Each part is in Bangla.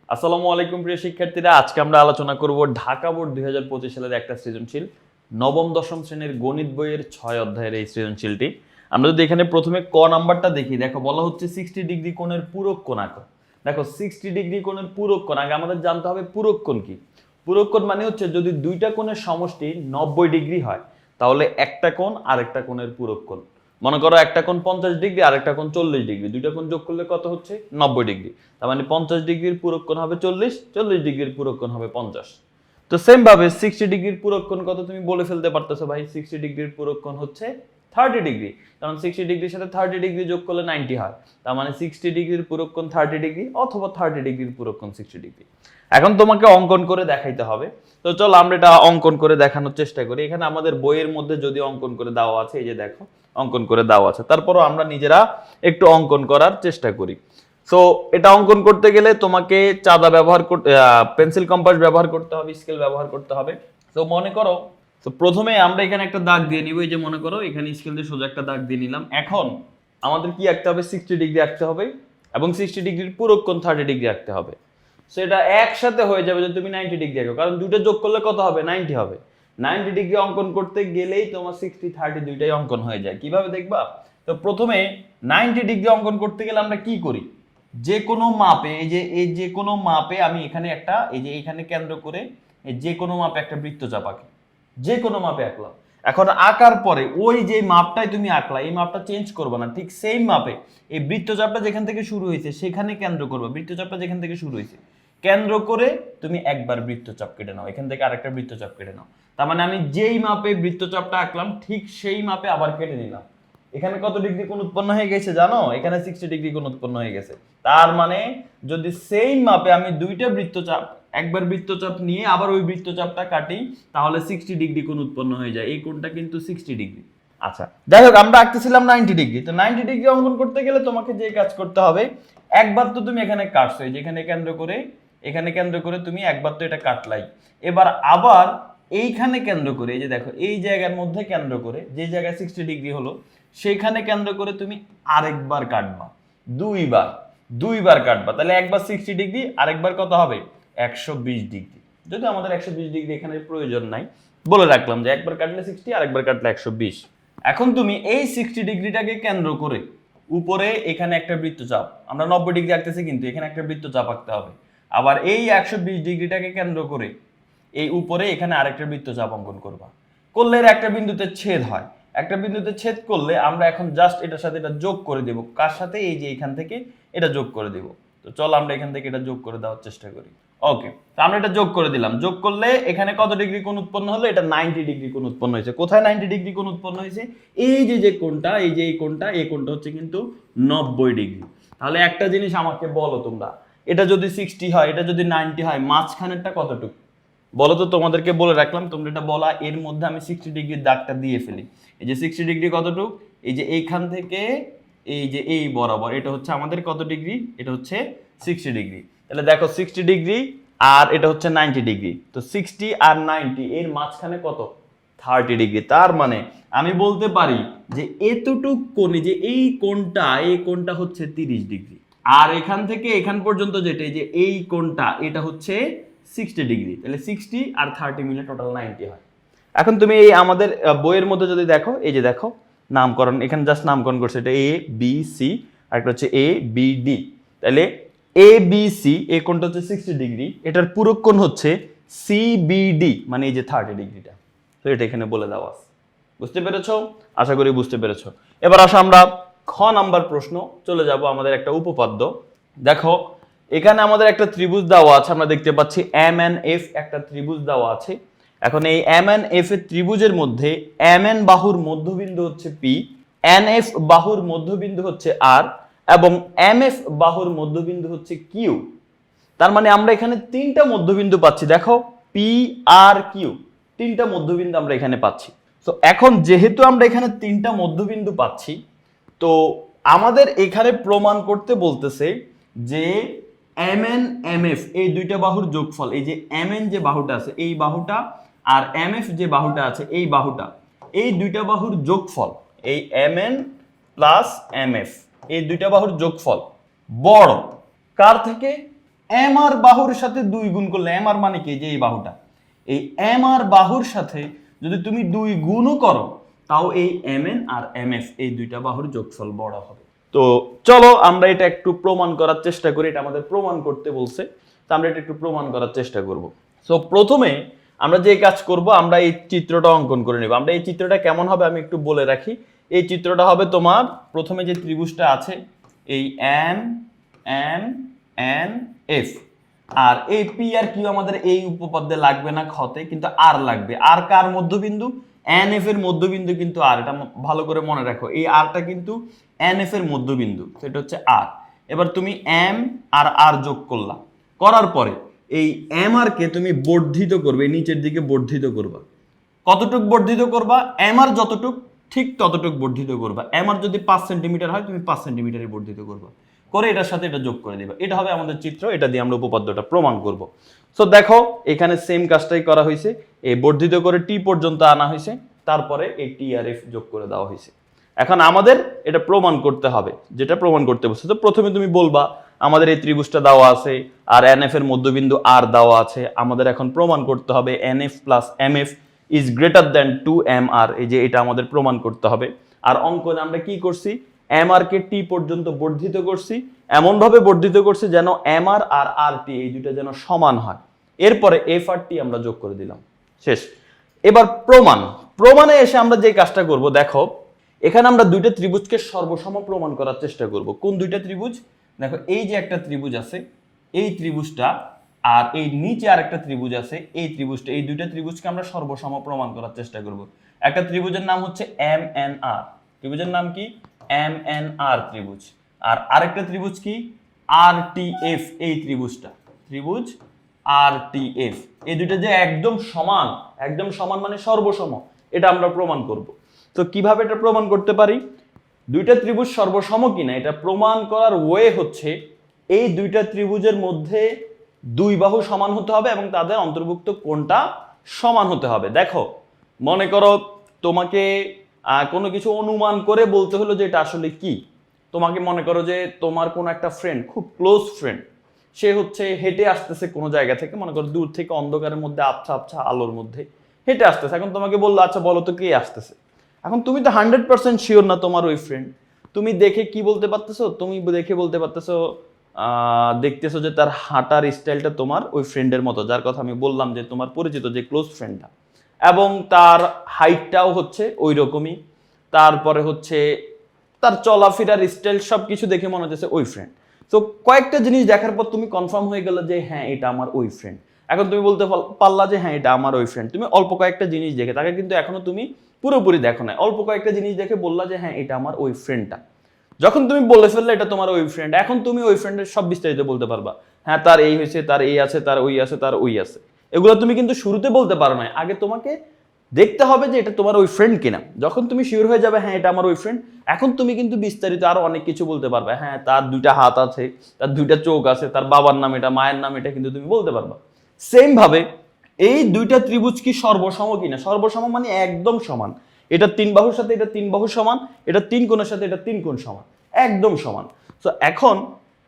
আসসালামু আলাইকুম প্রিয় শিক্ষার্থীরা, আজকে আমরা আলোচনা করব ঢাকা বোর্ড 2025 সালের একটা সৃজনশীল নবম দশম শ্রেণীর গণিত বইয়ের 6 অধ্যায়ের এই সৃজনশীলটি। আমরা যদি এখানে প্রথমে ক নাম্বারটা দেখি, দেখো বলা হচ্ছে 60 ডিগ্রি কোণের পূরক কোণ আঁকো। দেখো 60 ডিগ্রি কোণের পূরক কোণ, আগে আমাদের জানতে হবে পূরক কোণ কি। পূরক কোণ মানে হচ্ছে যদি দুইটা কোণের সমষ্টি 90 ডিগ্রি হয় তাহলে একটা কোণ আরেকটা কোণের পূরক কোণ। মনে করো একটা কোণ 50 ডিগ্রি আর একটা কোণ 40 ডিগ্রি, দুইটা কোণ যোগ করলে কত হচ্ছে 90 ডিগ্রি। তার মানে 50 ডিগ্রির পূরক কোণ হবে 40, 40 ডিগ্রির পূরক কোণ হবে 50। তো সেম ভাবে 60 ডিগ্রির পূরক কোণ কত তুমি বলে ফেলতে পারতেছো ভাই, 60 ডিগ্রির পূরক কোণ হচ্ছে 30 ডিগ্রি, কারণ 60 ডিগ্রির সাথে 30 ডিগ্রি যোগ করলে 90 হয়। তার মানে 60 ডিগ্রির পূরক কোণ 30 ডিগ্রি অথবা 30 ডিগ্রির পূরক কোণ 60 ডিগ্রি। এখন তোমাকে অঙ্কন করে দেখাইতে হবে। তো চলো আমরা এটা অঙ্কন করে দেখানোর চেষ্টা করি। এখানে আমাদের বইয়ের মধ্যে যদি অঙ্কন করে দেওয়া আছে, এই যে দেখো অঙ্কন করে দেওয়া আছে, তারপরও আমরা নিজেরা একটু অঙ্কন করার চেষ্টা করি। সো এটা অঙ্কন করতে গেলে তোমাকে চাঁদা ব্যবহার করতে, পেন্সিল কম্পাস ব্যবহার করতে হবে, স্কেল ব্যবহার করতে হবে। তো মনে করো, তো প্রথমে আমরা এখানে একটা দাগ দিয়ে নিব। এই যে মনে করো এখানে স্কেল দিয়ে সোজা একটা দাগ দিয়ে নিলাম। এখন আমাদের কি আঁকতে হবে, 60 ডিগ্রি আঁকতে হবে এবং 60 ডিগ্রির পূরক কোণ 30 ডিগ্রি আঁকতে হবে। সো এটা একসাথে হয়ে যাবে যদি তুমি 90 ডিগ্রি আঁকো, কারণ দুটো যোগ করলে কত হবে, 90 হবে। 90 ডিগ্রি অঙ্কন করতে গেলেই তোমার 60 30 দুইটাই অঙ্কন হয়ে যায়। কিভাবে দেখবা? তো প্রথমে 90 ডিগ্রি অঙ্কন করতে গেলে আমরা কি করি, যে কোনো মাপে, এই যে কোনো মাপে আমি এখানে একটা, এই যে এখানে কেন্দ্র করে যে কোনো মাপে একটা বৃত্তচাপ আঁকি, যে কোনো মাপে আঁকলাম। এখন আঁকার পরে ওই যে মাপটাই তুমি আঁকলা, এই মাপটা চেঞ্জ করবে না, ঠিক সেম মাপে এই বৃত্তচাপটা যেখান থেকে শুরু হয়েছে সেখানে কেন্দ্র করবে। বৃত্তচাপটা যেখান থেকে শুরু হয়েছে কেন্দ্র করে তুমি একবার বৃত্তচাপ কেটে নাও, এখান থেকে আরেকটা বৃত্তচাপ কেটে নাও। তার মানে আমি যেই মাপে বৃত্তচাপটা আঁকলাম ঠিক সেই মাপে আবার কেটে নিলাম। এখানে কত ডিগ্রি কোণ উৎপন্ন হয়ে গেছে জানো? এখানে 60 ডিগ্রি কোণ উৎপন্ন হয়ে গেছে। তার মানে যদি সেম মাপে আমি দুইটা বৃত্তচাপ, একবার বৃত্তচাপ নিয়ে আবার ওই বৃত্তচাপটা কাটি, তাহলে 60 ডিগ্রি কোণ উৎপন্ন হয়ে যায়। এই কোণটা কিন্তু 60 ডিগ্রি। আচ্ছা যাই হোক, আমরা আঁকতেছিলাম 90 ডিগ্রি। তো 90 ডিগ্রি অঙ্কন করতে গেলে তোমাকে যে কাজ করতে হবে, একবার তো তুমি এখানে কাটছো, এই যে এখানে কেন্দ্র করে তুমি একবার তো এটা কাটলাই। এবার আবার এইখানে কেন্দ্র করে, এই যে দেখো এই জায়গার মধ্যে কেন্দ্র করে, যে জায়গায় 60 ডিগ্রি হলো সেইখানে কেন্দ্র করে তুমি আরেকবার কাটবা, দুইবার কাটবা। তাহলে একবার 60 ডিগ্রি, আরেকবার কত হবে 120 ডিগ্রি। যদি আমাদের 120 ডিগ্রি এখানে প্রয়োজন নাই, বলে রাখলাম যে একবার কাটলে 60, আরেকবার কাটলে 120। এখন তুমি এই 60 ডিগ্রিটাকে কেন্দ্র করে উপরে এখানে একটা বৃত্তচাপ, আমরা 90 ডিগ্রি আঁকতেছি কিন্তু এখানে একটা বৃত্তচাপ আঁকতে হবে। আবার এই 120 ডিগ্রিটাকে কেন্দ্র করে এই উপরে এখানে আরেকটা বৃত্তচাপ অঙ্কন করবা। করলে এর একটা বিন্দুতে ছেদ হয়, একটা বিন্দুতে ছেদ করলে আমরা এখন জাস্ট এটার সাথে এটা যোগ করে দেব। কার সাথে? এই যে এখান থেকে এটা যোগ করে দেব। তো চলো আমরা এখান থেকে এটা যোগ করে দেওয়ার চেষ্টা করি। ওকে, তো আমরা এটা যোগ করে দিলাম। যোগ করলে এখানে কত ডিগ্রি কোণ উৎপন্ন হলো? এটা 90 ডিগ্রি কোণ উৎপন্ন হয়েছে। কোথায় 90 ডিগ্রি কোণ উৎপন্ন হয়েছে? এই যে কোণটা, এই যে এই কোণটা হচ্ছে কিন্তু 90 ডিগ্রি। তাহলে একটা জিনিস আমাকে বলো তোমরা, এটা যদি 60 হয়, এটা যদি 90 হয়, মাঝখানেরটা কতটুকু বলো তো? তোমাদেরকে বলে রাখলাম, তোমরা এটা বলা। এর মধ্যে আমি 60 ডিগ্রির দাগটা দিয়ে ফেলি। এই যে 60 ডিগ্রি কতটুকু, এই যে এইখান থেকে এই যে এই বরাবর, এটা হচ্ছে আমাদের কত ডিগ্রি? এটা হচ্ছে 60 ডিগ্রি। তাহলে দেখো 60 ডিগ্রি আর এটা হচ্ছে 90 ডিগ্রি। তো 60 আর 90 এর মাঝখানে কত? 30 ডিগ্রি। তার মানে আমি বলতে পারি যে এতটুক কোণে, যে এই কোণটা হচ্ছে 30 ডিগ্রি। আর এখান থেকে এখান পর্যন্ত যেটা, যে এই কোণটা, এটা হচ্ছে 60 ডিগ্রি। তাহলে 60 আর 30 মিলে টোটাল 90 হয়। এখন তুমি এই আমাদের বইয়ের মধ্যে যদি দেখো, এই যে দেখো নামকরণ, এখানে জাস্ট নামকরণ করছে, এটা এ বি সি আর একটা হচ্ছে এ বি ডি। তাহলে এ বি সি, এই কোণটা হচ্ছে 60 ডিগ্রি, এটার পূরক কোণ হচ্ছে সি বি ডি, মানে এই যে 30 ডিগ্রিটা। তো এটা এখানে বলে দেওয়া আছে। বুঝতে পেরেছো? আশা করি বুঝতে পেরেছো। এবার আসো আমরা খ নাম্বার প্রশ্ন চলে যাব। আমাদের একটা উপপাদ্য দেখো, এখানে আমাদের একটা ত্রিভুজ দেওয়া আছে, আমরা দেখতে পাচ্ছি এম এন এফ একটা ত্রিভুজ দেওয়া আছে। এখন এই এম এন এফ এর ত্রিভুজের মধ্যে এম এন বাহুর মধ্যবিন্দু হচ্ছে পি, এন এফ বাহুর মধ্যবিন্দু হচ্ছে আর এবং এম এফ বাহুর মধ্যবিন্দু হচ্ছে কিউ। তার মানে আমরা এখানে তিনটা মধ্যবিন্দু পাচ্ছি। দেখো পি আর কিউ, তিনটা মধ্যবিন্দু আমরা এখানে পাচ্ছি। তো এখন যেহেতু আমরা এখানে তিনটা মধ্যবিন্দু পাচ্ছি, তো আমাদের এখানে প্রমাণ করতে বলতেছে যে এম এন এম এফ এই দুইটা বাহুর যোগফল, এই যে এম এন যে বাহুটা আছে এই বাহুটা আর এম এফ যে বাহুটা আছে এই বাহুটা, এই দুইটা বাহুর যোগফল, এই M N plus M F এই দুইটা বাহুর যোগফল বড় কার থেকে? এম আর বাহুর সাথে 2 গুণ করলে, এম আর মানে কি, যে এই বাহুটা, এই এম আর বাহুর সাথে যদি তুমি 2 গুণও করো তাও এই এম এন আর এম এফ এই দুইটা বাহুর যোগফল বড় হবে। তো চলো আমরা এটা একটু প্রমাণ করার চেষ্টা করি, এটা আমাদের প্রমাণ করতে বলছে, তো আমরা এটা একটু প্রমাণ করার চেষ্টা করব। সো প্রথমে আমরা যে কাজ করব, আমরা এই চিত্রটা অঙ্কন করে নেব। আমরা এই চিত্রটা কেমন হবে আমি একটু বলে রাখি। এই চিত্রটা হবে তোমার প্রথমে যে ত্রিভুজটা আছে এই এম এন এন এফ, আর এই পি আর কিউ আমাদের এই উপপাদ্যে লাগবে না খতে, কিন্তু আর লাগবে। আর কার মধ্যবিন্দু? এন এফ এর মধ্যবিন্দু কিন্তু আর, এটা ভালো করে মনে রাখো, এই আরটা কিন্তু এন এফ এর মধ্যবিন্দু, সেটা হচ্ছে আর। এবার তুমি এম আর আর যোগ করলা, করার পরে এই এম আর কে তুমি বর্ধিত করবে, নিচের দিকে বর্ধিত করবা। কতটুক বর্ধিত করবা? এম আর যতটুক ঠিক ততটুক বর্ধিত করবা। এম আর যদি 5 সেন্টিমিটার হয় তুমি 5 সেন্টিমিটারে বর্ধিত করবা, করে এটার সাথে এটা যোগ করে দিবা। এটা হবে আমাদের চিত্র, এটা দিয়ে আমরা উপপাদ্যটা প্রমাণ করব। সো দেখো এখানে সেম কাজটাই করা হয়েছে, এই বর্ধিত করে টি পর্যন্ত আনা হয়েছে, তারপরে এই টি আর এফ যোগ করে দেওয়া হয়েছে। এখন আমাদের এটা প্রমাণ করতে হবে, যেটা প্রমাণ করতে বলছে। তো প্রথমে তুমি বলবা আমাদের এই ত্রিভুজটা দেওয়া আছে আর এন এফ এর মধ্যবিন্দু আর দেওয়া আছে, আমাদের এখন প্রমাণ করতে হবে N F plus M F is greater than 2mr, এই যে এটা আমাদের প্রমাণ করতে হবে। আর অঙ্কনে আমরা কি করছি, এম আর কে টি পর্যন্ত বর্ধিত করছি, এমন ভাবে বর্ধিত করছি যেন এম আর আর আর টি এই দুটো যেন সমান হয়। এরপরে এফ আর টি আমরা যোগ করে দিলাম, শেষ। এবার প্রমাণে এসে আমরা যে কাজটা করব, দেখো এখানে আমরা দুইটা ত্রিভুজকে সর্বসম প্রমাণ করার চেষ্টা করব। কোন দুইটা ত্রিভুজ? দেখো এই যে একটা ত্রিভুজ আছে, এই ত্রিভুজটা, আর এই নিচে আরেকটা ত্রিভুজ আছে, এই ত্রিভুজটা, এই দুইটা ত্রিভুজকে আমরা সর্বসম প্রমাণ করার চেষ্টা করব। একটা ত্রিভুজের নাম হচ্ছে এম এন আর, ত্রিভুজের নাম কি? এম এন আর ত্রিভুজ। আর আরেকটা ত্রিভুজ কি? আর টি এফ, এই ত্রিভুজটা, ত্রিভুজ আর টি এফ। এই দুইটা যে একদম সমান, একদম সমান মানে সর্বসম, এটা আমরা প্রমাণ করব। তো কিভাবে এটা প্রমাণ করতে পারি? দুইটা ত্রিভুজ সর্বসম কিনা এটা প্রমাণ করার ওয়ে হচ্ছে এই দুইটা ত্রিভুজের মধ্যে 2 বাহু সমান হতে হবে এবং তাদের অন্তর্ভুক্ত কোণটা সমান হতে হবে। দেখো মনে করো তোমাকে কোনো কিছু অনুমান করে বলতে হলো যে এটা আসলে কি। তোমাকে মনে করো যে তোমার কোনো একটা ফ্রেন্ড, খুব ক্লোজ ফ্রেন্ড, সে হচ্ছে হেঁটে আসতেছে কোনো জায়গা থেকে, মনে করো দূর থেকে অন্ধকারের মধ্যে আবছা আবছা আলোর মধ্যে হেঁটে আসতেছে। এখন তোমাকে বললো আচ্ছা বলো তো কে আসতেছে। এখন তুমি তো 100% শিওর না তোমার ওই ফ্রেন্ড, তুমি দেখে কি বলতে পারতেছো? তুমি দেখে বলতে পারতেছো, দেখতেছো যে তার হাঁটার স্টাইলটা তোমার ওই ফ্রেন্ডের মতো, যার কথা আমি বললাম যে তোমার পরিচিত যে ক্লোজ ফ্রেন্ডটা, এবং তার হাইটটাও হচ্ছে ওই রকমই, তারপরে হচ্ছে তার চলাফেরার স্টাইল সব কিছু দেখে মনে হচ্ছে ওই ফ্রেন্ড। তো কয়েকটা জিনিস দেখার পর তুমি কনফার্ম হয়ে গেল যে হ্যাঁ এটা আমার ওই ফ্রেন্ড। এখন তুমি বলতে পারলা যে হ্যাঁ এটা আমার ওই ফ্রেন্ড। তুমি অল্প কয়েকটা জিনিস দেখে, তাকে কিন্তু এখনো তুমি পুরোপুরি দেখো না, অল্প কয়েকটা জিনিস দেখে বললা যে হ্যাঁ এটা আমার ওই ফ্রেন্ডটা। যখন তুমি বলে ফেললে এটা তোমার ওই ফ্রেন্ড, এখন তুমি ওই ফ্রেন্ডের সব বিস্তারিত বলতে পারবা। হ্যাঁ তার এই হয়েছে, তার এই আছে, তার ওই আছে, তার ওই আছে। এগুলো তুমি কিন্তু শুরুতে বলতে পারো না, আগে তোমাকে দেখতে হবে যে এটা তোমার ওই ফ্রেন্ড কিনা। যখন তুমি শিওর হয়ে যাবে হ্যাঁ এটা আমার ওই ফ্রেন্ড, এখন তুমি কিন্তু বিস্তারিত আরো অনেক কিছু বলতে পারবে। হ্যাঁ তার 2টা হাত আছে, তার 2টা চোখ আছে, তার বাবার নাম এটা, মায়ের নাম এটা, কিন্তু তুমি বলতে পারবা। সেম ভাবে এই দুইটা ত্রিভুজ কি সর্বসম কিনা? সর্বসম মানে একদম সমান। এটা 3 বাহুর সাথে এটা 3 বাহু সমান, এটা 3 কোণের সাথে এটা 3 কোণ সমান, একদম সমান। তো এখন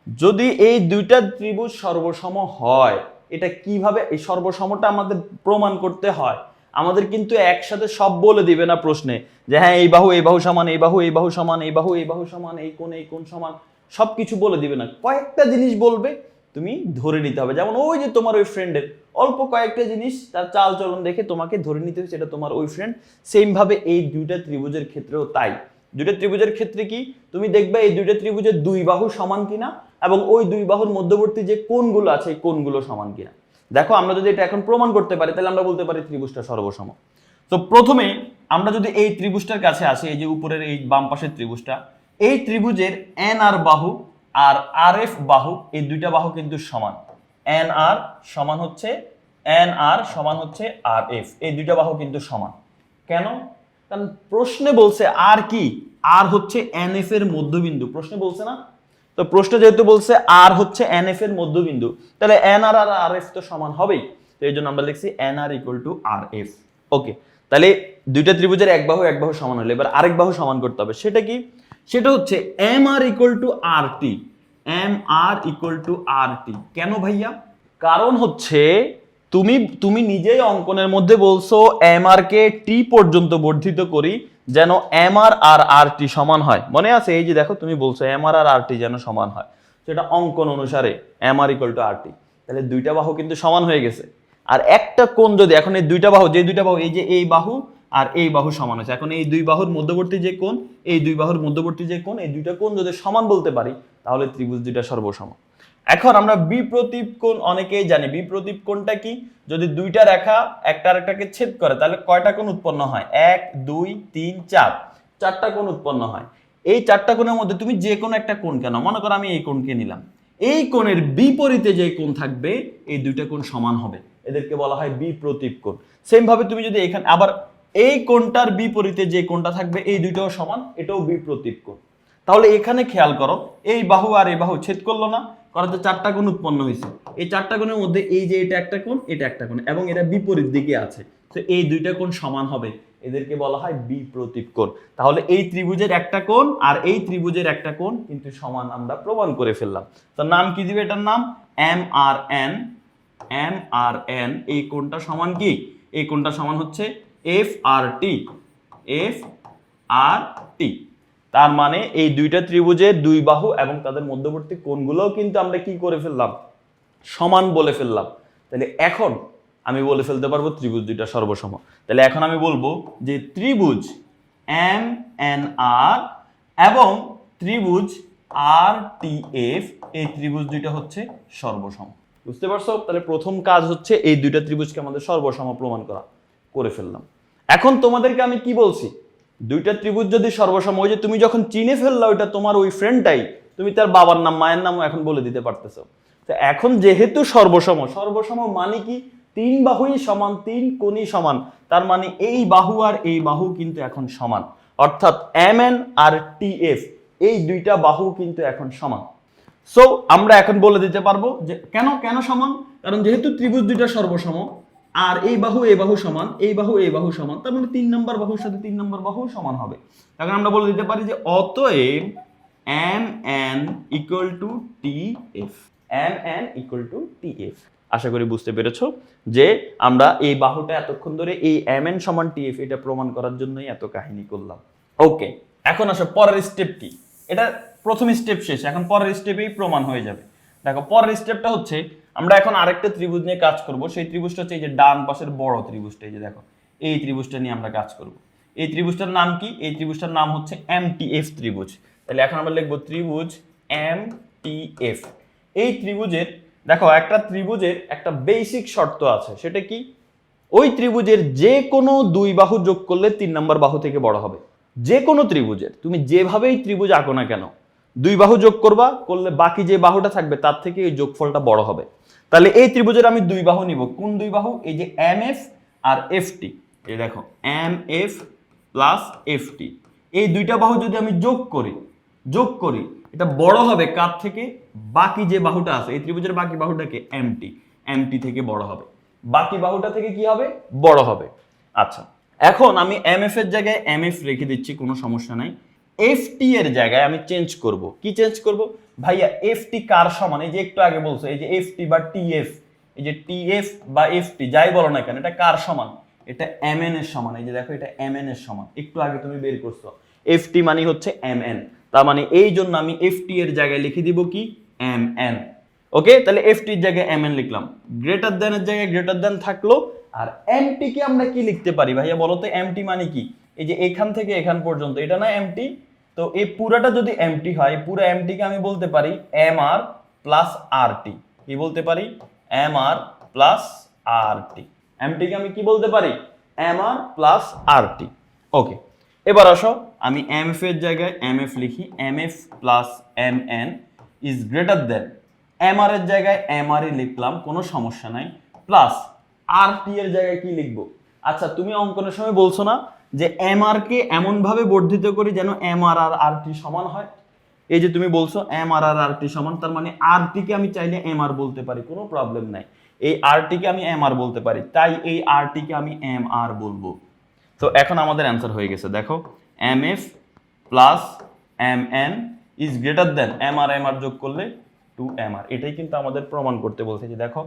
যদি এই দুইটা ত্রিভুজ সর্বসম হয়, এটা কিভাবে এই সর্বসমটা আমাদের প্রমাণ করতে হয়? আমাদের কিন্তু একসাথে সব বলে দিবে না প্রশ্নে যে হ্যাঁ এই বাহু এই বাহু সমান, এই বাহু এই বাহু সমান, এই বাহু এই বাহু সমান, এই কোণ সমান, সবকিছু বলে দিবে না। কয়েকটা জিনিস বলবে, তুমি ধরে নিতে হবে। যেমন ওই যে তোমার ওই ফ্রেন্ডের অল্প কয়েকটা জিনিস, তার চাল চলন দেখে তোমাকে ধরে নিতে হবে সেটা তোমার ওই ফ্রেন্ড। সেম ভাবে এই দুইটা ত্রিভুজের ক্ষেত্রেও তাই। দুইটা ত্রিভুজের ক্ষেত্রে কি তুমি দেখবে এই দুইটা ত্রিভুজের 2 বাহু সমান কিনা, এবং ওই 2 বাহুর মধ্যবর্তী যে কোণগুলো আছে এই কোণগুলো সমান কিনা। দেখো আমরা যদি এটা এখন প্রমাণ করতে পারি তাহলে আমরা বলতে পারি ত্রিভুজটা সর্বসম। তো প্রথমে আমরা যদি এই ত্রিভুজটার কাছে আসি, এই যে উপরের এই বাম পাশের ত্রিভুজটা, এই ত্রিভুজের এন আর বাহু আর আর এফ বাহু, এই দুইটা বাহু কিন্তু সমান। এন আর সমান হচ্ছে আর এফ, এই দুইটা বাহু কিন্তু সমান। কেন? কারণ প্রশ্নে বলছে আর কি, আর হচ্ছে এন এফ এর মধ্যবিন্দু, প্রশ্নে বলছে না? তো প্রশ্ন যেহেতু বলছে আর হচ্ছে এন এফ এর মধ্যবিন্দু, তাহলে এন আর আর আর এফ তো সমান হবেই। তো এই জন্য আমরা লিখছি N R equal to R F. Okay, তাহলে দুইটা ত্রিভুজের এক বাহু সমান হলে এবার আরেক বাহু সমান করতে হবে। সেটা কি? সেটা হচ্ছে M R equal to R T. M R equal to R T. কেন ভাইয়া? কারণ হচ্ছে তুমি তুমি নিজেই অঙ্কনের মধ্যে বলছো এম আর কে টি পর্যন্ত বর্ধিত করি যেন এম আর আর টি সমান হয়। মনে আছে? এই যে দেখো তুমি বলছো এম আর টি যেন সমান হয়, সেটা অঙ্কন অনুসারে M R equal to R টি। তাহলে দুইটা বাহু কিন্তু সমান হয়ে গেছে। আর একটা কোণ যদি এখন এই দুইটা বাহু, যে দুইটা বাহু, এই যে এই বাহু আর এই বাহু সমান হয়েছে, এখন এই দুই বাহুর মধ্যবর্তী যে কোণ, এই দুই বাহুর মধ্যবর্তী যে কোণ, এই দুইটা কোণ যদি সমান বলতে পারি তাহলে ত্রিভুজ দুইটা সর্বসম। এখন আমরা বিপ্রতীপ কোণ অনেকেই জানি। বিপ্রতীপ কোণটা কি? যদি দুইটা রেখা একটা আরেকটাকে ছেদ করে তাহলে কয়টা কোণ উৎপন্ন হয়? 1 2 3 4, চারটা কোণ উৎপন্ন হয়। এই চারটা কোণের মধ্যে তুমি যে কোনো একটা কোণ, কেন মনে করো আমি এই কোণকে নিলাম, এই কোণের বিপরীতে যে কোণ থাকবে এই দুইটা কোণ সমান হবে, এদেরকে বলা হয় বিপ্রতীপ কোণ। সেম ভাবে তুমি যদি এখানে আবার এই কোণটার বিপরীতে যে কোণটা থাকবে এই দুইটাও সমান, এটাও বিপ্রতীপ কোণ। তাহলে এখানে খেয়াল করো, এই বাহু আর এই বাহু ছেদ করলো না, করাতে চারটা কোণ উৎপন্ন হয়েছে। এই চারটা কোণের মধ্যে এই যে এটা একটা কোণ, এটা একটা কোণ, এবং এটা বিপরীত দিকে আছে, তো এই দুইটা কোণ সমান হবে, এদেরকে বলা হয় বিপ্রতীপ কোণ। তাহলে এই ত্রিভুজের একটা কোণ আর এই ত্রিভুজের একটা কোণ কিন্তু সমান, আমরা প্রমাণ করে ফেললাম। তো নাম কি দিবে? এটার নাম M R N. M R N, এই কোণটা সমান কি? এই কোণটা সমান হচ্ছে এফ আর টি। এফ আর টি। তার মানে এই দুইটা ত্রিভুজের দুই বাহু এবং তাদের মধ্যবর্তী কোণগুলোও কিন্তু আমরা কি করে ফেললাম? সমান বলে ফেললাম। তাহলে এখন আমি বলে ফেলতে পারবো ত্রিভুজ দুইটা সর্বসম। তাহলে এখন আমি বলবো যে ত্রিভুজ এম এন আর এবং ত্রিভুজ আর টি এফ, এই ত্রিভুজ দুইটা হচ্ছে সর্বসম। বুঝতে পারছো? তাহলে প্রথম কাজ হচ্ছে এই দুইটা ত্রিভুজকে আমাদের সর্বসম প্রমাণ করা, করে ফেললাম। এখন তোমাদেরকে আমি কি বলছি? দুইটা ত্রিভুজ যদি সর্বসম, ওই যে তুমি যখন চিনে ফেললা ওইটা তোমার ওই ফ্রেন্ডটাই, তুমি তার বাবার নাম মায়ের নামও এখন বলে দিতে পারতেছো। তো এখন যেহেতু সর্বসম, সর্বসম মানে কি? তিন বাহুই সমান, তিন কোণই সমান, তার মানে এই বাহু আর এই বাহু কিন্তু এখন সমান, অর্থাৎ এম এন আর টি এফ, এই দুইটা বাহু কিন্তু এখন সমান। সো আমরা এখন বলে দিতে পারবো যে কেন কেন সমান? কারণ যেহেতু ত্রিভুজ দুইটা সর্বসম আর এই বাহু সমান, এই বাহু সমান, তার মানে 3 নম্বর বাহুর সাথে 3 নম্বর বাহু সমান হবে। তখন আমরা বলে দিতে পারি যে অতএব M N equal to T F. M N equal to T F. আশা করি বুঝতে পেরেছো যে আমরা এই বাহুটা এতক্ষণ ধরে এই এম এন সমান টি এফ এটা প্রমাণ করার জন্যই এত কাহিনী করলাম। ওকে, এখন আসো পরের স্টেপ কি? এটা প্রথম স্টেপ শেষ, এখন পরের স্টেপেই প্রমাণ হয়ে যাবে। দেখো পরের স্টেপটা হচ্ছে আমরা এখন আরেকটা ত্রিভুজ নিয়ে কাজ করব। সেই ত্রিভুজটা হচ্ছে এই যে ডান পাশের বড় ত্রিভুজটা, এই যে দেখো এই ত্রিভুজটা নিয়ে আমরা কাজ করব। এই ত্রিভুজটার নাম কি? এই ত্রিভুজটার নাম হচ্ছে এমটিএফ ত্রিভুজ। তাহলে এখন আমরা লিখব ত্রিভুজ এমটিএফ। এই ত্রিভুজের দেখো একটা ত্রিভুজের একটা বেসিক শর্ত আছে, সেটা কি? ওই ত্রিভুজের যে কোনো দুই বাহু যোগ করলে 3 নম্বর বাহু থেকে বড় হবে। যে কোনো ত্রিভুজের তুমি যেভাবেই ত্রিভুজ আঁকো না কেন, দুই বাহু যোগ করবা, করলে বাকি যে বাহুটা থাকবে তার থেকে এই যোগফলটা বড় হবে। তাহলে এই ত্রিভুজের আমি দুই বাহু নিব। কোন দুই বাহু? এই যে এম এফ আর এফ টি। এই দেখো M F plus F T, এই দুইটা বাহু যদি আমি যোগ করি এটা বড় হবে কার থেকে? বাকি যে বাহুটা আছে এই ত্রিভুজের বাকি বাহুটাকে এমটি থেকে বড় হবে, বাকি বাহুটা থেকে কি হবে? বড় হবে। আচ্ছা, এখন আমি এম এফ এর জায়গায় এম এফ রেখে দিচ্ছি, কোনো সমস্যা নাই। এফ টি এর জায়গায় আমি চেঞ্জ করব। কি চেঞ্জ করব? ভাইয়া এফ টি কার সমান? এই যে একটু আগে বলছো এই যে এফ টি বা টি এফ, এই যে টি এফ বা এফ টি যাই বলো না কেন, এটা কার সমান? এটা এম এন এর সমান। এই যে দেখো এটা এম এন এর সমান, একটু আগে তুমি বের করছো। এফ টি মানে হচ্ছে এম এন, তার মানে এই জন্য আমি এফ টি এর জায়গায় লিখে দিব কি? M N. ওকে, তাহলে এফ টির জায়গায় এম এন লিখলাম, গ্রেটার দেন এর জায়গায় গ্রেটার দেন থাকলো। আর এমটি কে আমরা কি লিখতে পারি ভাইয়া বলো তো? এমটি মানে কি? এই যে এখান থেকে এখান পর্যন্ত এটা না এমটি, তো এই পুরাটা যদি এমটি হয়, পুরো এমটি কে আমি বলতে পারি এম আর প্লাস আর টি। কি বলতে পারি? এম আর প্লাস আর টি। এমটি কে আমি কি বলতে পারি? এম আর প্লাস আর টি। ওকে, এবার আসো আমি এম এফ এর জায়গায় এম এফ লিখি, M F plus M N is greater than, M R এর জায়গায় এম আর ই লিখলাম, কোনো সমস্যা নাই, প্লাস আর টি এর জায়গায় কি লিখবো? আচ্ছা, তুমি অঙ্কনের সময় বলছো না যে এম আর কে এমন ভাবে বর্ধিত করি যেন এম আর আর আর টি সমান হয়? এই যে তুমি বলছো এম আর আর আর টি সমান, তার মানে আর টি কে আমি চাইলে এম আর বলতে পারি, কোনো প্রবলেম নাই। এই আর টি কে আমি এম আর বলতে পারি, তাই এই আর টি কে আমি এম আর বলবো। তো এখন আমাদের অ্যান্সার হয়ে গেছে, দেখো M F plus M N is greater than M R যোগ করলে 2mr, এটাই কিন্তু আমাদের প্রমাণ করতে বলছে যে দেখো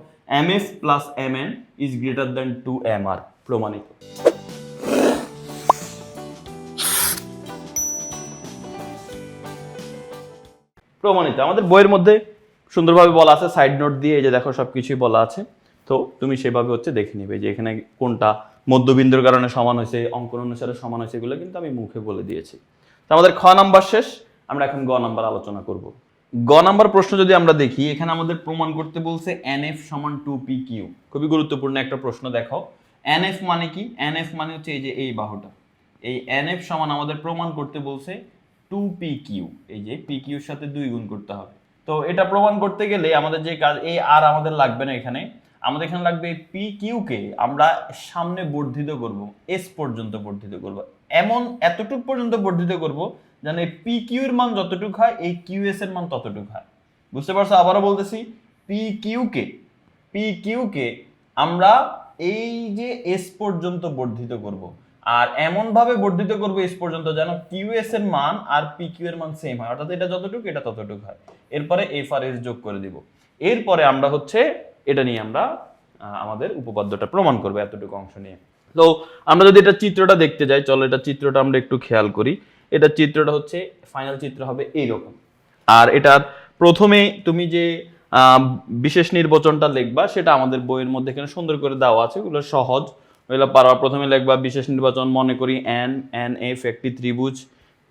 mf plus mn is greater then 2mr, প্রমাণিত। প্রমাণিত আমাদের বইয়ের মধ্যে সুন্দরভাবে বলা আছে, সাইড নোট দিয়ে, এই যে দেখো সবকিছুই বলা আছে। তো তুমি সেভাবে হচ্ছে দেখে নিবে যে এখানে কোনটা মধ্যবিন্দুর কারণে সমান হয়েছে, অঙ্কন অনুসারে সমান হয়েছে, এগুলো কিন্তু আমি মুখে বলে দিয়েছি। তো আমাদের খ নাম্বার শেষ, আমরা এখন গ নাম্বার আলোচনা করব। গ নাম্বার প্রশ্ন যদি আমরা দেখি, এখানে আমাদের প্রমাণ করতে বলছে nf সমান 2pq। খুবই গুরুত্বপূর্ণ একটা প্রশ্ন। দেখো nf মানে কি? nf মানে হচ্ছে এই যে এই বাহুটা, এই nf সমান আমাদের প্রমাণ করতে বলছে 2pq, এই যে pq এর সাথে 2 গুণ করতে হবে। তো এটা প্রমাণ করতে গেলে আমাদের যে কাজ, এই আর আমাদের লাগবে না, এখানে আমাদের এখানে লাগবে pq কে আমরা সামনে বর্ধিত করব, s পর্যন্ত বর্ধিত করব, এতটুকু পর্যন্ত বর্ধিত করব যেন এই pq এর মান যতটুকু হয় এই qs এর মান ততটুকু হয়। বুঝতে পারছো? আবারও বলতেছি, pq কে আমরা এই যে s পর্যন্ত বর্ধিত করব, আর এমন ভাবে বর্ধিত করব s পর্যন্ত যেন qs এর মান আর pq এর মান সেম হয়, অর্থাৎ এটা যতটুকু এটা ততটুকু হয়। এরপরে f আর s যোগ করে দিব। এরপরে আমরা হচ্ছে এটা নিয়ে আমরা আমাদের উপপাদ্যটা প্রমাণ করব এতটুকু অংশ নিয়ে। তো আমরা যদি এটা চিত্রটা দেখতে যাই, চলো এটা চিত্রটা আমরা একটু খেয়াল করি। এটা চিত্রটা হচ্ছে, ফাইনাল চিত্র হবে এইরকম। আর এটার প্রথমে তুমি যে বিশেষ নির্বাচনটা লিখবা সেটা আমাদের বইয়ের মধ্যে এখানে সুন্দর করে দেওয়া আছে, ওগুলো সহজ, ওগুলো পারবা। প্রথমে লিখবা বিশেষ নির্বাচন, মনে করি এন এফ একটি ত্রিভুজ,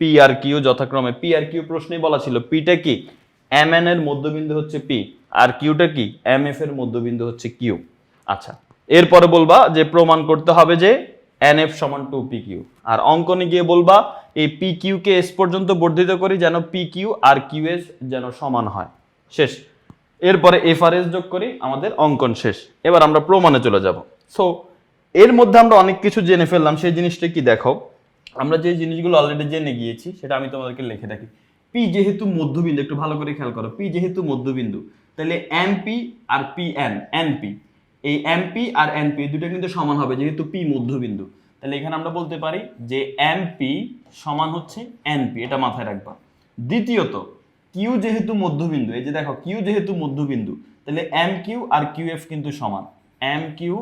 পি আর কিউ যথাক্রমে, পি আর কিউ প্রশ্নেই বলা ছিল পিটা কি, এম এন এর মধ্যবিন্দু হচ্ছে পি, আর কিউটা কি, এম এফ এর মধ্যবিন্দু হচ্ছে কিউ। আচ্ছা, এরপরে বলবা যে প্রমাণ করতে হবে যে nf সমান 2pq, আর অঙ্কনে গিয়ে বলবা এই pq কে s পর্যন্ত বর্ধিত করি যেন pq আর qs যেন সমান হয়। শেষ। এরপরে f আর s যোগ করি, আমাদের অঙ্কন শেষ। এবার আমরা প্রমাণে চলে যাব। সো এর মধ্যে আমরা অনেক কিছু জেনে ফেললাম, সেই জিনিসটা কি দেখো, আমরা যে জিনিসগুলো অলরেডি জেনে গিয়েছি সেটা আমি তোমাদেরকে লিখে রাখি। p যেহেতু মধ্যবিন্দু, একটু ভালো করে খেয়াল করো, p যেহেতু মধ্যবিন্দু, তাহলে mp আর pn, np, এই এমপি আর এনপি দুটো কিন্তু সমান হবে যেহেতু পি মধ্যবিন্দু। তাহলে এখানে আমরা বলতে পারি যে এমপি সমান হচ্ছে এনপি, এটা মাথায় রাখবা। দ্বিতীয়ত, কিউ যেহেতু মধ্যবিন্দু, এই যে দেখো কিউ যেহেতু মধ্যবিন্দু, তাহলে M Q R Q F কিন্তু সমান, M Q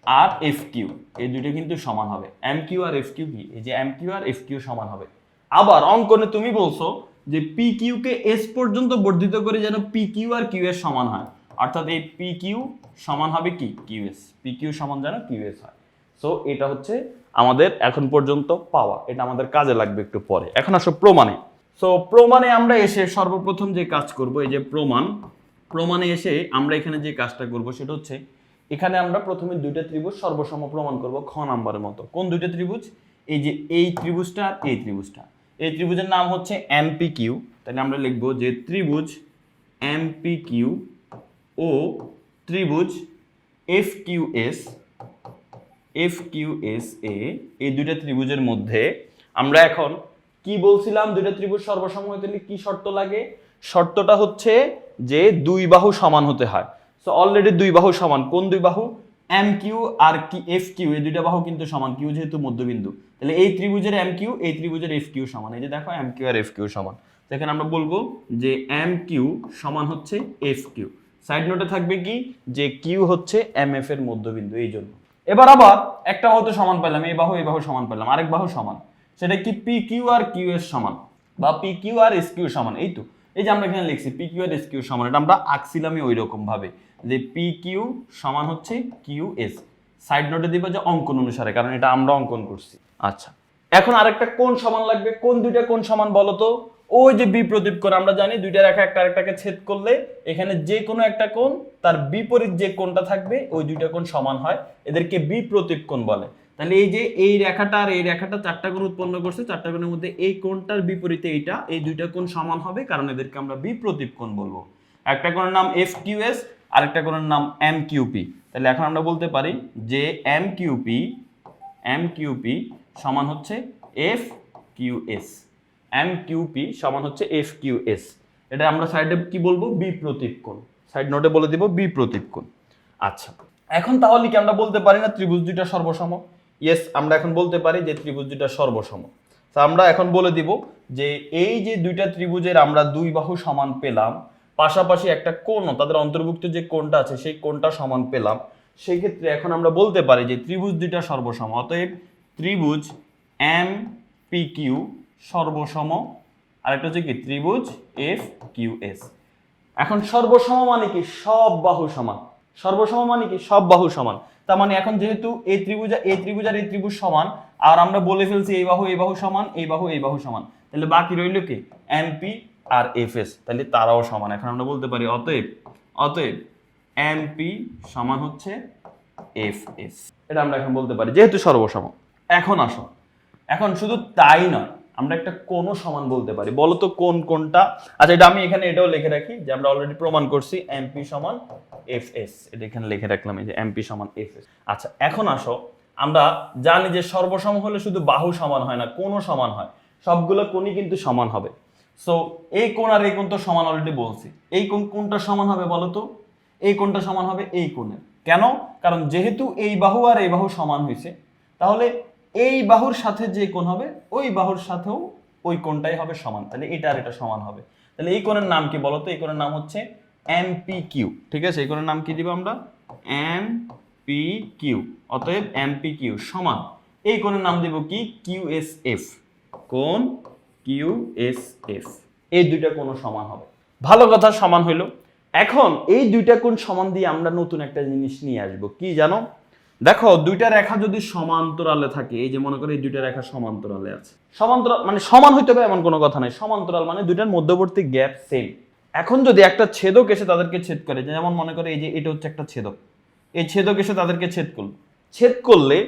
R F Q এই দুটো কিন্তু সমান হবে। M Q R F Q কি, এই যে M Q R F Q সমান হবে। আবার অঙ্কনে তুমি বলছো যে পি কিউ কে এস পর্যন্ত বর্ধিত করে যেন P Q R Q S সমান হয়, অর্থাৎ এই পি কিউ সমান হবে কি, কিউএস, পি কিউ সমান যেন কিউএস হয়। সো এটা হচ্ছে আমাদের এখন পর্যন্ত পাওয়া, এটা আমাদের কাজে লাগবে একটু পরে। এখন আসো প্রমাণে। সো প্রমাণে আমরা এসে সর্বপ্রথম যে কাজ করব, এই যে প্রমাণে এসে আমরা এখানে যে কাজটা করব সেটা হচ্ছে, এখানে আমরা প্রথমে দুইটা ত্রিভুজ সর্বসম প্রমাণ করব খ নাম্বারের মতো। কোন দুইটা ত্রিভুজ? এই যে এই ত্রিভুজটা আর এই ত্রিভুজটা। এই ত্রিভুজের নাম হচ্ছে এমপি কিউ, তাহলে আমরা লিখব যে ত্রিভুজ এমপি কিউ ও ত্রিভুজ FQS এ, এই দুইটা ত্রিভুজের মধ্যে আমরা এখন কি বলছিলাম, দুইটা ত্রিভুজ সর্বসম হতে হলে কি শর্ত লাগে? শর্তটা হচ্ছে যে দুই বাহু সমান হতে হয়। সো অলরেডি দুই বাহু সমান, কোন দুই বাহু? MQ আর কি FQ, এই দুইটা বাহু কিন্তু সমান, কিউ যেহেতু মধ্যবিন্দু। তাহলে এই ত্রিভুজের MQ এই ত্রিভুজের FQ সমান, এই যে দেখো MQ আর FQ সমান। এখানে আমরা বলবো যে MQ সমান হচ্ছে FQ। সাইড নোটে থাকবে কি, যে কিউ হচ্ছে এমএফ এর মধ্যবিন্দু, এই জন্য। এবার আবার একটা বাহু তো সমান পেলাম, এই বাহু সমান পেলাম, আরেক বাহু সমান, সেটা কি P Q R Q S সমান, বা P Q R S Q সমান। এই তো, এই যে আমরা এখানে লিখছি P Q R S Q সমান, এটা আমরা আঁকছিলামই ওই রকম ভাবে যে পি কিউ সমান হচ্ছে কিউ এস। সাইড নোটে দিবা যে অঙ্কন অনুসারে, কারণ এটা আমরা অঙ্কন করছি। আচ্ছা, এখন আরেকটা কোণ সমান লাগবে। কোন দুইটা কোণ সমান বলো তো? ওই যে বিপ্রতীপ কোণ, আমরা জানি দুইটা রেখা একটা আরেকটাকে ছেদ করলে এখানে যে কোনো একটা কোণ তার বিপরীত যে কোণটা থাকবে ওই দুইটা কোণ সমান হয়, এদেরকে বিপ্রতীপ কোণ বলে। তাহলে এই যে এই রেখাটা আর এই রেখাটা চারটা কোণ উৎপন্ন করছে, চারটা কোণের মধ্যে এই কোণটার বিপরীতে এইটা, এই দুইটা কোণ সমান হবে, কারণ এদেরকে আমরা বিপ্রতীপ কোণ বলবো। একটা কোণের নাম FQS, আরেকটা কোণের নাম MQP। তাহলে এখন আমরা বলতে পারি যে MQP সমান হচ্ছে FQS, MQP সমান হচ্ছে FQS। এটা আমরা সাইডে কি বলবো? বিপ্রতীপ কোণ। সাইড নোটে বলে দিব বিপ্রতীপ কোণ। আচ্ছা, এখন তাহলে কি আমরা বলতে পারি না ত্রিভুজ দুইটা সর্বসম? ইয়েস, আমরা এখন বলতে পারি যে ত্রিভুজ দুইটা সর্বসম। তো আমরা এখন বলে দিব যে এই যে দুইটা ত্রিভুজের আমরা দুই বাহু সমান পেলাম, পাশাপাশি একটা কোণ তাদের অন্তর্ভুক্ত যে কোণটা আছে সেই কোণটা সমান পেলাম, সেই ক্ষেত্রে এখন আমরা বলতে পারি যে ত্রিভুজ দুইটা সর্বসম। অতএব ত্রিভুজ এম পি কিউ সর্বসম, আর একটা হচ্ছে কি ত্রিভুজ এফ কিউ এস। এখন সর্বসম মানে কি সব বাহু সমান, সর্বসম মানে কি সব বাহু সমান। তার মানে এখন যেহেতু এই ত্রিভুজ আর এই ত্রিভুজ সমান, আর আমরা বলে ফেলছি এই বাহু সমান, এই বাহু সমান, তাহলে বাকি রইল কি এমপি আর এফ এস, তাহলে তারাও সমান। এখন আমরা বলতে পারি অতএব এমপি সমান হচ্ছে এফ এস, এটা আমরা এখন বলতে পারি যেহেতু সর্বসম। এখন আসো, এখন শুধু তাই নয়, আমরা একটা কোণও সমান বলতে পারি। বলো তো কোন কোনটা? আচ্ছা, এটা আমি এখানে এটাও লিখে রাখি যে আমরা অলরেডি প্রমাণ করছি এমপি সমান এফ এস, এটা এখানে লিখে রাখলাম এই যে এমপি সমান এফ এস। আচ্ছা, এখন আসো, আমরা জানি যে সর্বসম হলে শুধু বাহু সমান হয় না, কোণও সমান হয়, সবগুলো কোণই কিন্তু সমান হবে। সো এই কোণ আর এই কোণ তো সমান, অলরেডি বলছি। এই কোণটা সমান হবে বলো তো? এই কোণটা সমান হবে এই কোণের। কেন? কারণ যেহেতু এই বাহু আর এই বাহু সমান হয়েছে, তাহলে এই বাহুর সাথে যে কোণ হবে ওই বাহুর সাথেও ওই কোণটাই হবে সমান, তাহলে এটা আর এটা সমান হবে। তাহলে এই কোণের নাম কি বলতো? এই কোণের নাম হচ্ছে এমপিকিউ। ঠিক আছে, এই কোণের নাম কি দিব আমরা? এমপিকিউ। অতএব এমপিকিউ সমান এই কোণের নাম দিব কি? কিউএসএফ। কোণ কিউএসএফ, এই দুইটা কোণ সমান হবে। ভালো কথা, সমান হইলো। এখন এই দুইটা কোণ সমান দিয়ে আমরা নতুন একটা জিনিস নিয়ে আসবো, কি জানো? দেখো, দুইটা রেখা যদি সমান্তরালে থাকে, এই যে মনে করো এই দুইটা রেখা সমান্তরালে আছে, সমান্তরাল মানে সমান হইতে হবে এমন কোনো কথা নাই, সমান্তরাল মানে দুইটার মধ্যবর্তী গ্যাপ সেম। এখন যদি একটা ছেদক এসে তাদেরকে ছেদ করে, যেমন মনে করে এই যে এটা হচ্ছে একটা ছেদক, এই ছেদক এসে তাদেরকে ছেদ করলে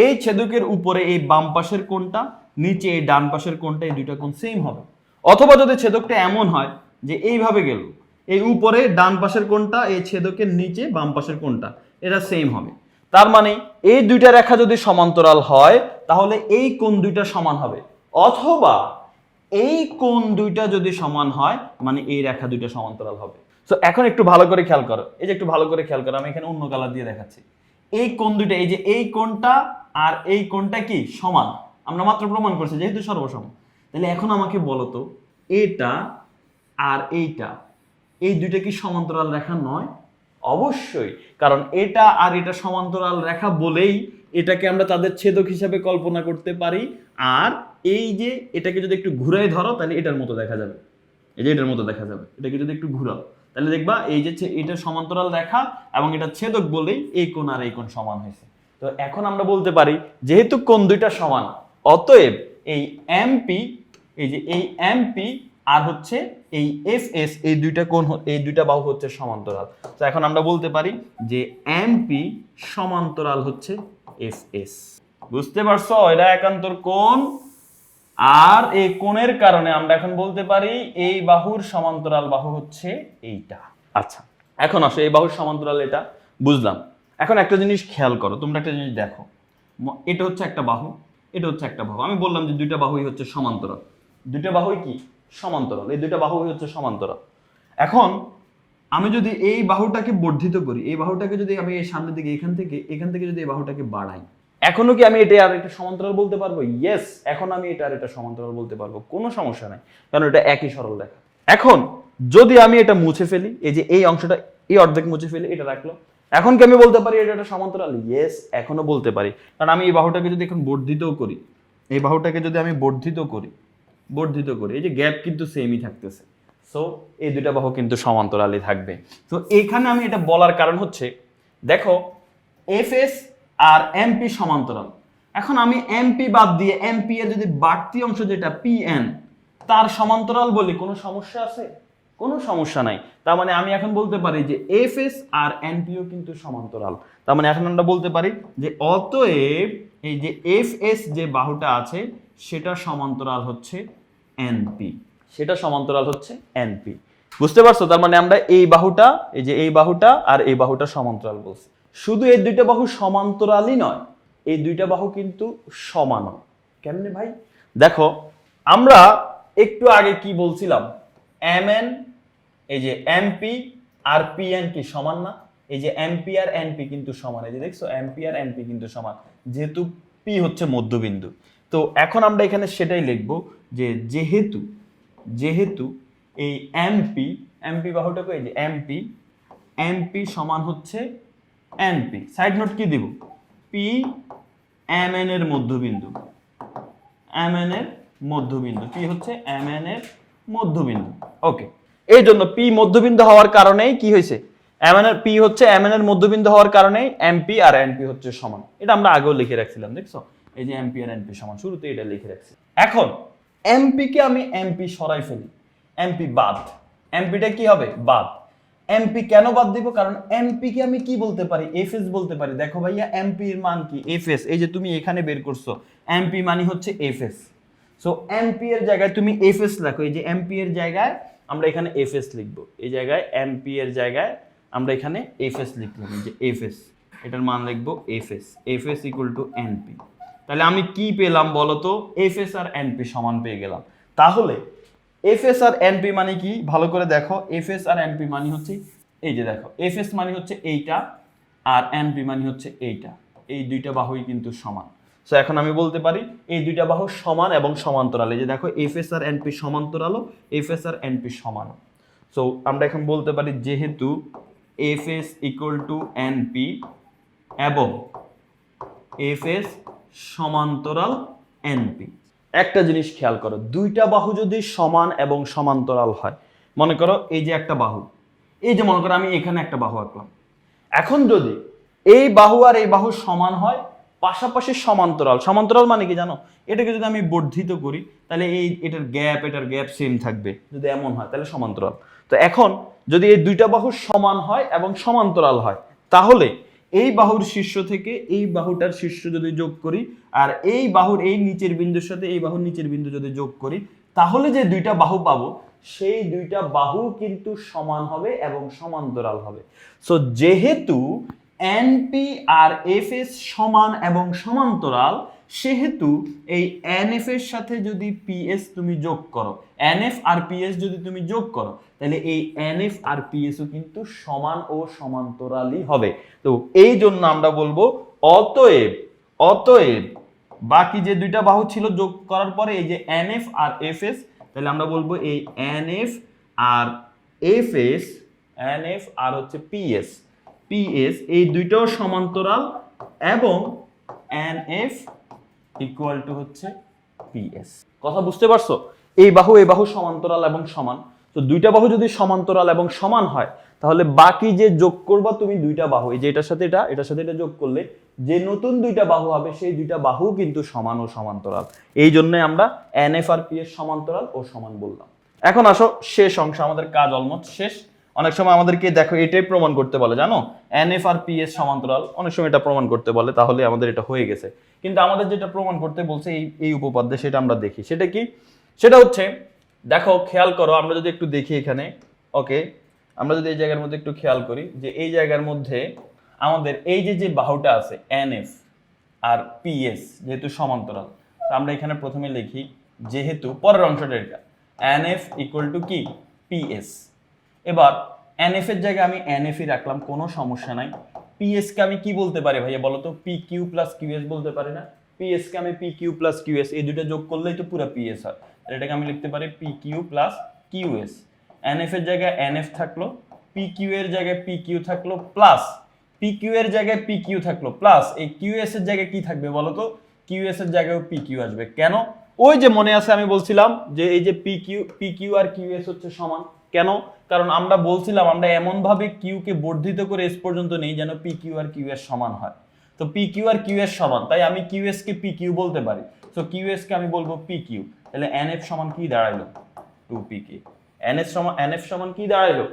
এই ছেদকের উপরে এই বাম পাশের কোণটা, নিচে এই ডান পাশের কোণটা, এই দুইটা কোণ সেম হবে। অথবা যদি ছেদকটা এমন হয় যে এইভাবে গেল, এই উপরে ডান পাশের কোণটা, এই ছেদকের নিচে বাম পাশের কোণটা, এটা সেম হবে। তার মানে এই দুইটা রেখা যদি সমান্তরাল হয় তাহলে এই কোণ দুইটা সমান হবে, অথবা এই কোণ দুইটা যদি সমান হয় মানে এই রেখা দুইটা সমান্তরাল হবে। সো এখন একটু ভালো করে খেয়াল করো, এই যে একটু ভালো করে খেয়াল করো, আমি এখানে অন্য কালার দিয়ে দেখাচ্ছি। এই কোণ দুইটা, এই যে এই কোণটা আর এই কোণটা কি সমান, আমরা মাত্র প্রমাণ করছি যেহেতু সর্বসম। তাহলে এখন আমাকে বলো তো, এটা আর এইটা, এই দুইটা কি সমান্তরাল রেখা নয়? অবশ্যই, কারণ এটা আর এটা সমান্তরাল রেখা বলেই এটাকে আমরা তাদের ছেদক হিসাবে কল্পনা করতে পারি। আর এই যে এটাকে যদি একটু ঘুরাই ধরো তাহলে এটার মতো দেখা যাবে, এই যে এটার মতো দেখা যাবে। এটাকে যদি একটু ঘুরাও তাহলে দেখবা এই যে এটা সমান্তরাল রেখা এবং এটা ছেদক বলেই এই কোণ আর এই কোণ সমান হয়েছে। তো এখন আমরা বলতে পারি যেহেতু কোণ দুইটা সমান, অতএব এই এমপি, এই যে এই এমপি আর হচ্ছে এই এফ এস, এই দুইটা কোণ, এই দুইটা বাহু হচ্ছে সমান্তরাল। তো এখন আমরা বলতে পারি যে এমপি সমান্তরাল হচ্ছে এফ এস। বুঝতে পারছো? এটা একান্তর কোণ, আর এই কোণের কারণে আমরা এখন বলতে পারি এই বাহুর সমান্তরাল বাহু হচ্ছে এইটা। আচ্ছা, এখন আসো, এই বাহুর সমান্তরাল এটা বুঝলাম। এখন একটা জিনিস খেয়াল করো, তোমরা একটা জিনিস দেখো, এটা হচ্ছে একটা বাহু, এটা হচ্ছে একটা বাহু। আমি বললাম যে দুইটা বাহুই হচ্ছে সমান্তরাল, দুইটা বাহুই কি সমান্তরাল, এই দুইটা বাহুই হচ্ছে সমান্তরাল। এখন আমি যদি এই বাহুটাকে বর্ধিত করি, এই বাহুটাকে যদি আমি এই সামনের দিকে এখান থেকে যদি এই বাহুটাকে বাড়াই, এখনো কি আমি এটা আর এটা সমান্তরাল বলতে পারবো? ইয়েস, এখন আমি এটা আর এটা সমান্তরাল বলতে পারবো, কোনো সমস্যা নাই, কারণ এটা একই সরল রেখা। এখন যদি আমি এটা মুছে ফেলি, এই যে এই অংশটা, এই অর্ধেক মুছে ফেলি, এটা রাখলো, এখন কি আমি বলতে পারি এটা একটা সমান্তরাল? ইয়েস, এখনো বলতে পারি, কারণ আমি এই বাহুটাকে যদি এখন বর্ধিত করি, এই বাহুটাকে যদি আমি বর্ধিত করি, এই যে গ্যাপ কিন্তু সেমই থাকতেছে। সো এই দুইটা বাহু কিন্তু সমান্তরালই থাকবে। তো এখানে আমি এটা বলার কারণ হচ্ছে, দেখো এফ এস আর এমপি সমান্তরাল। এখন আমি এমপি বাদ দিয়ে এমপি এর যদি বাড়তি অংশ যেটা পিএন তার সমান্তরাল বলি, কোনো সমস্যা আছে? কোনো সমস্যা নাই। তার মানে আমি এখন বলতে পারি যে এফ এস আর এনপিও কিন্তু সমান্তরাল। তার মানে এখন আমরা বলতে পারি যে অতএব এই যে এফ এস যে বাহুটা আছে সেটা সমান্তরাল হচ্ছে এনপি, সেটা সমান্তরাল হচ্ছে এনপি। বুঝতে পারছো? তার মানে আমরা এই বাহুটা, এই যে এই বাহুটা আর এই বাহুটা সমান্তরাল বলছি। শুধু এই দুইটা বাহু সমান্তরালই নয়, এই দুইটা বাহু কিন্তু সমানও। কেমনে ভাই? দেখো, আমরা একটু আগে কি বলছিলাম, এমএন, এই যে এমপি আর পিএন কি সমান না? এই যে এমপি আর এনপি কিন্তু সমান, এই যে দেখছো এমপি আর এনপি কিন্তু সমান, যেহেতু পি হচ্ছে মধ্যবিন্দু। তো এখন আমরা এখানে সেটাই লিখব যে যেহেতু যেহেতু এই এমপি এমপি বাহুটাকে এই যে এমপি এমপি সমান হচ্ছে এনপি, সাইড নোট কি দিব, পি এম এন এর মধ্যবিন্দু, এম এন এর মধ্যবিন্দু, পি হচ্ছে এম এন এর মধ্যবিন্দু। ওকে, এই জন্য পি মধ্যবিন্দু হওয়ার কারণেই কি হয়েছে, এম এন এর পি হচ্ছে এম এন এর মধ্যবিন্দু হওয়ার কারণেই এমপি আর এনপি হচ্ছে সমান। এটা আমরা আগেও লিখে রাখছিলাম, দেখছো এই যে এমপি আর এনপি সমান, শুরুতে এটা লিখে রাখছি। এখন এমপি কে আমি এমপি সরাই ফেলি, এমপি বাদ, এমপিটা কি হবে বাদ। এমপি কেন বাদ দিব, কারণ এমপি কে আমি কি বলতে পারি, এফএস বলতে পারি। দেখো ভাইয়া এমপি এর মান কি, এফএস, এই যে তুমি এখানে বের করছো এমপি মানে হচ্ছে এফএস। সো এমপি এর জায়গায় তুমি এফএস লেখো, এই যে এমপি এর জায়গায় আমরা এখানে এফএস লিখবো, এই জায়গায় এমপি এর জায়গায় আমরা এখানে এফএস লিখলাম, যে এফএস, এটার মান লিখবো F S, F S equal to N P. তাহলে আমি কি পেলাম বলতো, এফএস আর এনপি সমান পেয়ে গেলাম। তাহলে এফএস আর এনপি মানে কি, ভালো করে দেখো, এফএস আর এনপি মানে হচ্ছে এই যে দেখো, এফএস মানে হচ্ছে এইটা আর এনপি মানে হচ্ছে এইটা, এই দুইটা বাহুই কিন্তু সমান। সো এখন আমি বলতে পারি এই দুইটা বাহু সমান এবং সমান্তরাল, এই যে দেখো এফএস আর এনপি সমান্তরাল, এফএস আর এনপি সমান। সো আমরা এখন বলতে পারি যেহেতু এফএস ইকুয়াল টু এনপি এবং এফএস সমান্তরাল এনপি। একটা জিনিস খেয়াল করো, দুইটা বাহু যদি সমান এবং সমান্তরাল হয়, মনে করো এই যে একটা বাহু, এই যে মনে করো আমি এখানে একটা বাহু আঁকলাম, এখন যদি এই বাহু আর এই বাহু সমান হয়, পাশাপাশি সমান্তরাল, সমান্তরাল মানে কি জানো, এটাকে যদি আমি বর্ধিত করি তাহলে এই এটার গ্যাপ সেম থাকবে, যদি এমন হয় তাহলে সমান্তরাল। তো এখন যদি এই দুইটা বাহু সমান হয় এবং সমান্তরাল হয়, তাহলে এই বাহুর শীর্ষ থেকে এই বাহুটার শীর্ষ যদি যোগ করি আর এই বাহুর এই নিচের বিন্দুর সাথে এই বাহুর নিচের বিন্দু যদি যোগ করি, তাহলে যে দুইটা বাহু পাবো সেই দুইটা বাহু কিন্তু সমান হবে এবং সমান্তরাল হবে। সো যেহেতু এনপি আর এফএস সমান এবং সমান্তরাল, সেহেতু এই এনএফ এর সাথে যদি পিএস তুমি যোগ করো, এনএফ আর পিএস যদি তুমি যোগ করো, তাহলে এই এনএফ আর পিএসও কিন্তু সমান ও সমান্তরালই হবে। তো এই জন্য আমরা বলবো অতএব অতএব বাকি যে দুইটা বাহু ছিল যোগ করার পরে এই যে এনএফ আর এফএস, তাহলে আমরা বলবো এই এনএফ আর এফএস, এনএফ আর হচ্ছে পিএস, পিএস এই দুইটাও সমান্তরাল এবং এনএফ ইকুয়াল টু হচ্ছে পিএস। কথা বুঝতে পারছো, এই বাহু সমান্তরাল এবং সমান। তো দুইটা বাহু যদি সমান্তরাল এবং সমান হয়, তাহলে বাকি যে যোগ করবা তুমি দুইটা বাহু, এই যে এটার সাথে এটা, এটার সাথে এটা যোগ করলে যে নতুন দুইটা বাহু হবে সেই দুইটা বাহু কিন্তু সমান ও সমান্তরাল। এই জন্য আমরা এনএফ আর পিএস সমান্তরাল ও সমান বললাম। এখন আসো শেষ অংশ, আমাদের কাজ অলমোস্ট শেষ। অনেক সময় আমাদেরকে দেখো এটাই প্রমাণ করতে বলে, জানো এনএফ আর পিএস সমান্তরাল, অনেক সময় এটা প্রমাণ করতে বলে, তাহলে আমাদের এটা হয়ে গেছে। কিন্তু আমাদের যেটা প্রমাণ করতে বলছে এই উপপাদ্যে, সেটা আমরা দেখি। সেটা কি, সেটা হচ্ছে দেখো খেয়াল করো, আমরা যদি একটু দেখি এখানে, ওকে আমরা যদি এই জায়গার মধ্যে একটু খেয়াল করি, যে এই জায়গার মধ্যে আমাদের এই যে বাহুটা আছে এনএফ আর পিএস যেহেতু সমান্তরাল, আমরা এখানে প্রথমে লিখি যেহেতু, পরের অংশটা এটা এনএফ ইকুয়াল টু কি পিএস। এবার এনএফ এর জায়গায় আমি এনএফই রাখলাম, কোনো সমস্যা নাই। পিএস কে আমি কি বলতে পারি ভাইয়া বলো তো, পি কিউ প্লাস কিউএস বলতে পারি না? পিএস কে আমি পি কিউ প্লাস কিউএস, এই দুটো যোগ করলেই তো পুরো পিএস হয়। এটাকে আমি লিখতে পারি P Q plus Q S. N F এর জায়গায় এনএফ থাকলো, পি কিউ এর জায়গায় পি কিউ থাকলো, প্লাস পি কিউ এর জায়গায় পি কিউ থাকলো, প্লাস এই কিউএস এর জায়গায় কি থাকবে বলো তো, কিউএস এর জায়গায় পি কিউ আসবে। কেন? ওই যে মনে আছে আমি বলছিলাম যে এই যে পি কিউ আর কিউএস হচ্ছে সমান। কেন? কারণ আমরা বলছিলাম আমরা এমন ভাবে কিউ কে বর্ধিত করে এস পর্যন্ত নেই যেন পি কিউ আর কিউএস সমান হয়। তো পি কিউ আর কিউএস সমান, তাই আমি কিউএস কে পি কিউ বলতে পারি। সো কিউএস কে আমি বলবো পি কিউ। তাহলে এনএফ সমান কি দাঁড়াইলো, 2pk। এনএফ সমান কি দাঁড়াইলো,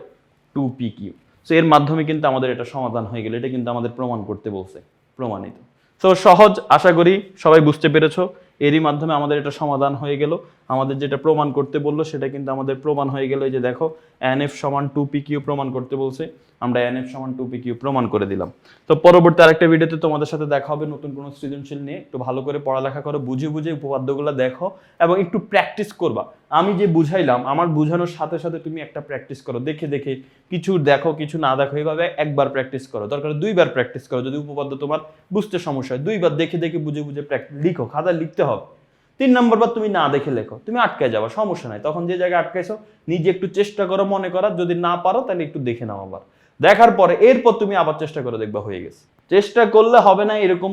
2pq। সো এর মাধ্যমে কিন্তু আমাদের এটা সমাধান হয়ে গেল, এটা কিন্তু আমাদের প্রমাণ করতে বলছে, প্রমাণিত। সো সহজ, আশা করি সবাই বুঝতে পেরেছো। এরই মাধ্যমে আমাদের এটা সমাধান হয়ে গেল। আমাদের যেটা প্রমাণ করতে বললো সেটা কিন্তু আমাদের প্রমাণ হয়ে গেল। এই যে দেখো এনএফ সমান 2pq প্রমাণ করতে বলছে, আমরা এনএফ সমান 2pq প্রমাণ করে দিলাম। তো পরবর্তী আরেকটা ভিডিওতে তোমাদের সাথে দেখা হবে নতুন কোনো সৃজনশীল নিয়ে। একটু ভালো করে পড়ালেখা করো, বুঝে বুঝে উপপাদ্যগুলো দেখো এবং একটু প্র্যাকটিস করবা। আমি যে বুঝাইলাম আমার বুঝানোর সাথে সাথে তুমি একটা প্র্যাকটিস করো, দেখে দেখে কিছু দেখো কিছু না দেখো, এইভাবে একবার প্র্যাকটিস করো, দরকার দুইবার প্র্যাকটিস করো। যদি উপপাদ্য তোমার বুঝতে সমস্যা হয়, দুইবার দেখে দেখে বুঝে বুঝে লিখো, খাতায় লিখতে হবে। 3 নম্বর বার তুমি না দেখে লেখো, তুমি আটকায় যাবা, সমস্যা নাই। তখন যে জায়গায় আটকাইছো নিজে একটু চেষ্টা করো মনে করার, যদি না পারো তাহলে একটু দেখে নাও আবার, দেখার পরে এরপর তুমি আবার চেষ্টা করে দেখবা হয়ে গেছে। চেষ্টা করলে হবে না এরকম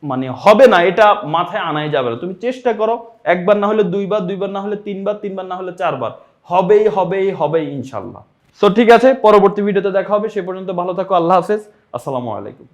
মানে হবে না এটা মাথায় আনাই যাবে না। তুমি চেষ্টা করো, একবার না হলে দুইবার, দুইবার না হলে তিনবার, তিনবার না হলে চারবার, হবেই হবেই হবেই ইনশাল্লাহ। সো ঠিক আছে, পরবর্তী ভিডিওতে দেখা হবে। সে পর্যন্ত ভালো থাকো, আল্লাহ হাফেজ, আসসালামু আলাইকুম।